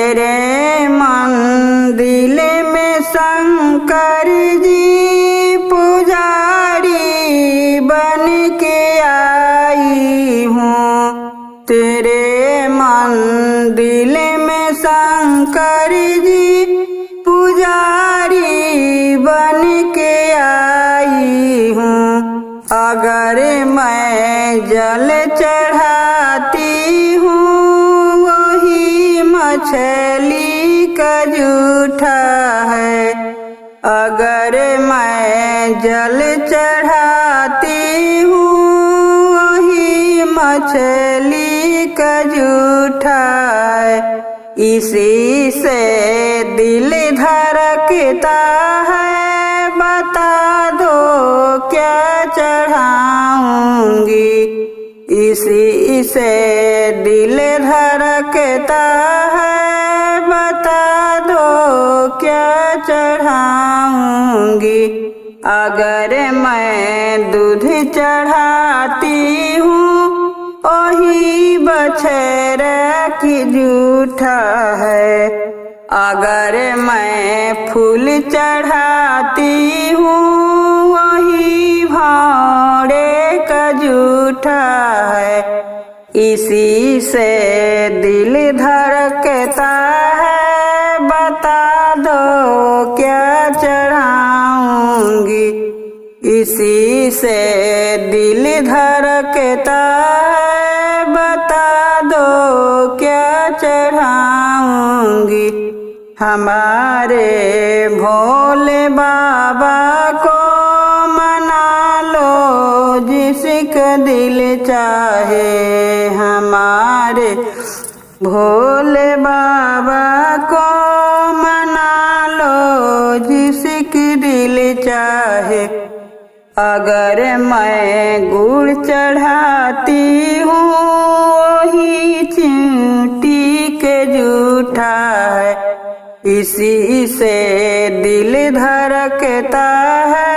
तेरे मंदिर में शंकर जी पुजारी बन के आई हूँ। तेरे मंदिर में शंकर जी पुजारी बन के आई हूँ। अगर मैं जल चढ़ाती हूँ वही मछली का जूठा है। अगर मैं जल चढ़ाती हूँ वही मछली का जूठा है। इसी से दिल धड़कता है, बता दो क्या चढ़ाऊंगी। इसी से दिल धड़कता है, बता दो क्या चढ़ाऊंगी। अगर मैं दूध चढ़ाती हूँ वही बछड़ा की जूठा है। अगर मैं फूल चढ़ाती हूँ वही भाड़े का जूठा है। इसी से दिल धड़कता है, बता दो क्या चढ़ाऊंगी। इसी से दिल धड़कता है, बता दो क्या चढ़ाऊंगी। हमारे भोले बाबा को मना लो जिसका दिल चाहे। हमारे भोले बाबा को मना लो जिसकी दिल चाहे। अगर मैं गुड़ चढ़ाती हूँ वही चींटी के जूठा है। इसी से दिल धड़कता है,